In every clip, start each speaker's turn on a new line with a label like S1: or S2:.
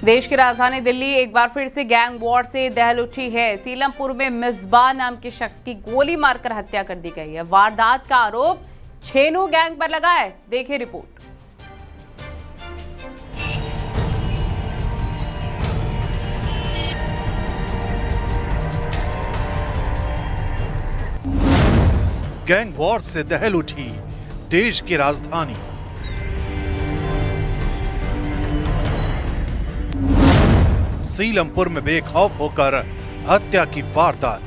S1: देश की राजधानी दिल्ली एक बार फिर से गैंग वॉर से दहल उठी है। सीलमपुर में मिसबाह नाम के शख्स की गोली मारकर हत्या कर दी गई है। वारदात का आरोप छेनू गैंग पर लगा है। देखिए रिपोर्ट।
S2: गैंग वॉर से दहल उठी देश की राजधानी। सीलमपुर में बेखौफ होकर हत्या की वारदात।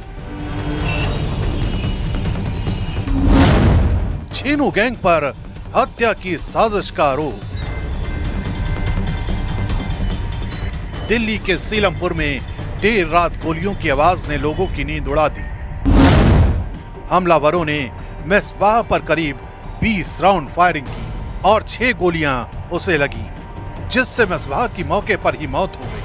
S2: छेनू गैंग पर हत्या की साजिश का आरोप। दिल्ली के सीलमपुर में देर रात गोलियों की आवाज ने लोगों की नींद उड़ा दी। हमलावरों ने मिसबाह पर करीब 20 राउंड फायरिंग की और 6 गोलियां उसे लगी, जिससे मिसबाह की मौके पर ही मौत हो गई।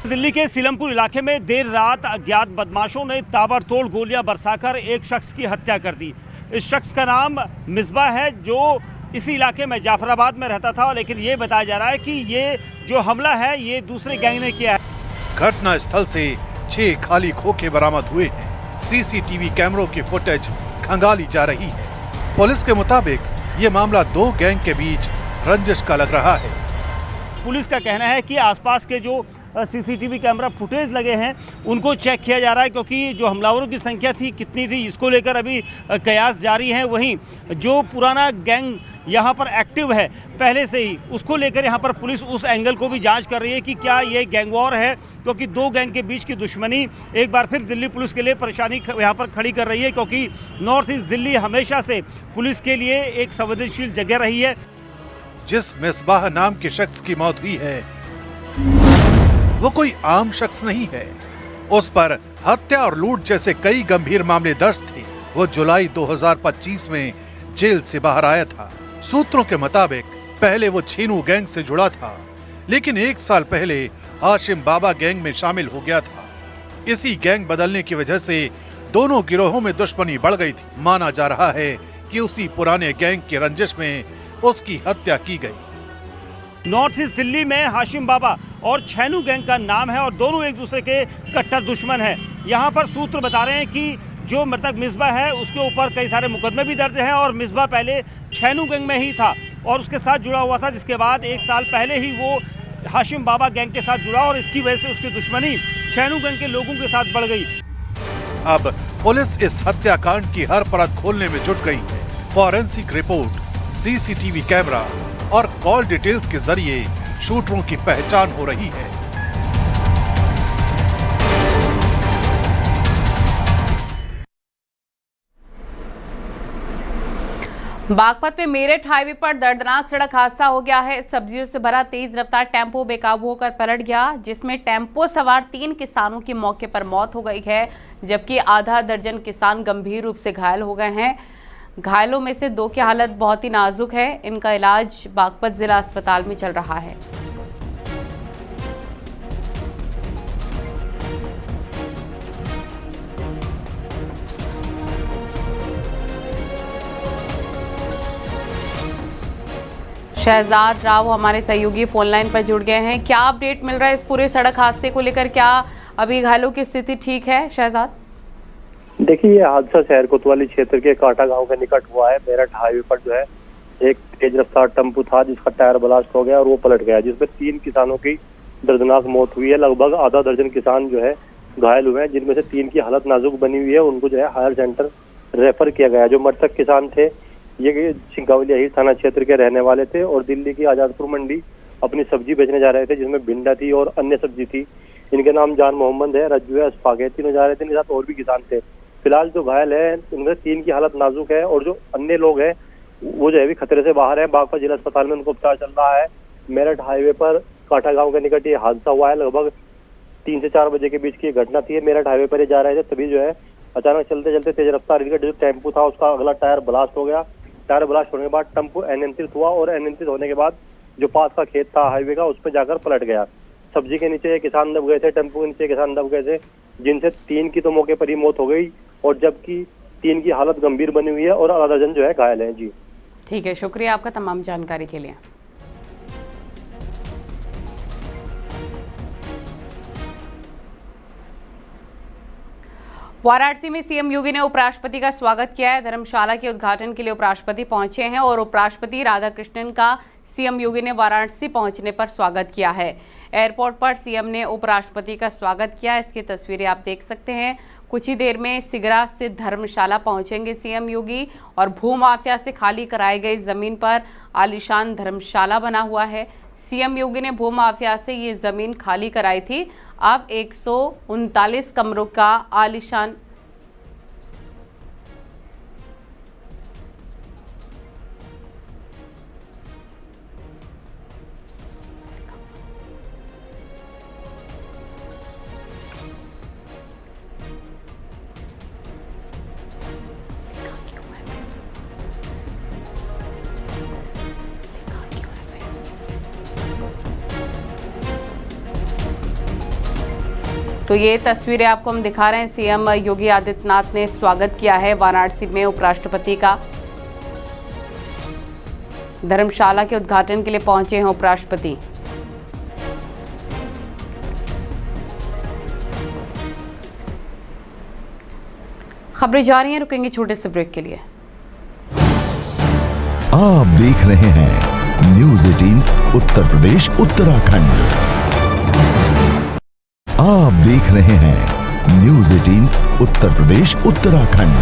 S3: दिल्ली के सीलमपुर इलाके में देर रात अज्ञात बदमाशों ने ताबड़तोड़ गोलियां बरसाकर एक शख्स की हत्या कर दी। इस शख्स का नाम मिसबाह है, जो इसी इलाके में जाफराबाद में रहता था, लेकिन ये बताया जा रहा है कि ये जो हमला है ये दूसरे गैंग ने किया है।
S2: घटना स्थल से 6 खाली खोखे बरामद हुए हैं। सीसीटीवी कैमरों की फुटेज खंगाली जा रही है। पुलिस के मुताबिक ये मामला 2 गैंग के बीच रंजिश का लग रहा है।
S3: पुलिस का कहना है कि आसपास के जो सीसीटीवी कैमरा फुटेज लगे हैं उनको चेक किया जा रहा है, क्योंकि जो हमलावरों की संख्या थी कितनी थी इसको लेकर अभी कयास जारी है। वहीं जो पुराना गैंग यहाँ पर एक्टिव है पहले से ही, उसको लेकर यहाँ पर पुलिस उस एंगल को भी जांच कर रही है कि क्या ये गैंग वॉर है, क्योंकि 2 गैंग के बीच की दुश्मनी एक बार फिर दिल्ली पुलिस के लिए परेशानी यहाँ पर खड़ी कर रही है, क्योंकि नॉर्थ ईस्ट दिल्ली हमेशा से पुलिस के लिए एक संवेदनशील जगह रही है।
S2: जिस मिसबाह नाम के शख्स की मौत हुई है वो कोई आम शख्स नहीं है। उस पर हत्या और लूट जैसे कई गंभीर मामले दर्ज थे। वो जुलाई 2025 में जेल से बाहर आया था। सूत्रों के मुताबिक पहले वो छेनू गैंग से जुड़ा था, लेकिन 1 साल पहले हाशिम बाबा गैंग में शामिल हो गया था। इसी गैंग बदलने की वजह से दोनों गिरोहों में दुश्मनी बढ़ गई थी। माना जा रहा है कि उसी पुराने गैंग की रंजिश में उसकी हत्या की गई।
S3: नॉर्थ ईस्ट दिल्ली में हाशिम बाबा और छेनू गैंग का नाम है और दोनों एक दूसरे के कट्टर दुश्मन हैं। यहाँ पर सूत्र बता रहे हैं कि जो मृतक मिसबाह है उसके ऊपर कई सारे मुकदमे भी दर्ज हैं और मिसबाह पहले छेनू गैंग में ही था और उसके साथ जुड़ा हुआ था, जिसके बाद 1 साल पहले ही वो हाशिम बाबा गैंग के साथ जुड़ा और इसकी वजह से उसकी दुश्मनी छेनू गैंग के लोगों के साथ बढ़ गई।
S2: अब पुलिस इस हत्याकांड की हर परत खोलने में जुट गई है। फॉरेंसिक रिपोर्ट, सीसीटीवी कैमरा और कॉल डिटेल्स के जरिए शूटरों की पहचान हो रही है।
S1: बागपत में मेरठ हाईवे पर दर्दनाक सड़क हादसा हो गया है। सब्जियों से भरा तेज रफ्तार टेम्पो बेकाबू होकर पलट गया, जिसमें टेम्पो सवार 3 किसानों की मौके पर मौत हो गई है, जबकि आधा दर्जन किसान गंभीर रूप से घायल हो गए हैं। घायलों में से 2 की हालत बहुत ही नाजुक है। इनका इलाज बागपत जिला अस्पताल में चल रहा है। शहजाद राव हमारे सहयोगी फोन लाइन पर जुड़ गए हैं। क्या अपडेट मिल रहा है इस पूरे सड़क हादसे को लेकर? क्या अभी घायलों की स्थिति ठीक है शहजाद?
S4: देखिए, ये हादसा शहर कोतवाली क्षेत्र के काटा गांव के निकट हुआ है। मेरठ हाईवे पर जो है एक तेज रफ्तार टेम्पो था जिसका टायर ब्लास्ट हो गया और वो पलट गया, जिसमें 3 किसानों की दर्दनाक मौत हुई है। लगभग आधा दर्जन किसान जो है घायल हुए हैं, जिनमें से 3 की हालत नाजुक बनी हुई है। उनको जो है हायर सेंटर रेफर किया गया। जो मृतक किसान थे ये सिंगावली थाना क्षेत्र के रहने वाले थे और दिल्ली की आजादपुर मंडी अपनी सब्जी बेचने जा रहे थे, जिसमें भिंडा थी और अन्य सब्जी थी। इनके नाम जान मोहम्मद है, रज्जू है, अशफाक है। तीनों जा रहे थे, इनके साथ और भी किसान थे। फिलहाल जो घायल है उनमें 3 की हालत नाजुक है और जो अन्य लोग हैं वो जो है भी खतरे से बाहर है। बागपत जिला अस्पताल में उनको उपचार चल रहा है। मेरठ हाईवे पर काटा गांव के निकट ये हादसा हुआ है। लगभग 3 से 4 बजे के बीच की घटना थी। मेरठ हाईवे पर ये जा रहे थे, तभी जो है अचानक चलते चलते तेज रफ्तार जो टेम्पो था उसका अगला टायर ब्लास्ट हो गया। टायर ब्लास्ट होने के बाद टेम्पो अनियंत्रित हुआ और अनियंत्रित होने के बाद जो पास का खेत था हाईवे का, उस पर जाकर पलट गया। सब्जी के नीचे किसान दब गए थे, टेम्पो के नीचे किसान दब गए थे, जिनसे 3 की तो मौके पर ही मौत हो गई और जबकि 3 की हालत गंभीर बनी हुई है और आधा दर्जन जो है घायल है। जी
S1: ठीक है, शुक्रिया आपका तमाम जानकारी के लिए। वाराणसी में सीएम योगी ने उपराष्ट्रपति का स्वागत किया है। धर्मशाला के उद्घाटन के लिए उपराष्ट्रपति पहुंचे हैं और उपराष्ट्रपति राधाकृष्णन का सीएम योगी ने वाराणसी पहुंचने पर स्वागत किया है। एयरपोर्ट पर सीएम ने उपराष्ट्रपति का स्वागत किया। इसकी तस्वीरें आप देख सकते हैं। कुछ ही देर में सिगरा से धर्मशाला पहुंचेंगे सीएम योगी और भूमाफिया से खाली कराई गई जमीन पर आलीशान धर्मशाला बना हुआ है। सीएम योगी ने भूमाफिया से ये जमीन खाली कराई थी। अब 139 कमरों का आलीशान तो ये तस्वीरें आपको हम दिखा रहे हैं। सीएम योगी आदित्यनाथ ने स्वागत किया है वाराणसी में उपराष्ट्रपति का। धर्मशाला के उद्घाटन के लिए पहुंचे हैं उपराष्ट्रपति। खबरें जारी हैं, रुकेंगे छोटे से ब्रेक के लिए।
S5: आप देख रहे हैं न्यूज़ 18 उत्तर प्रदेश उत्तराखंड। आप देख रहे हैं न्यूज़ 18 उत्तर प्रदेश उत्तराखंड।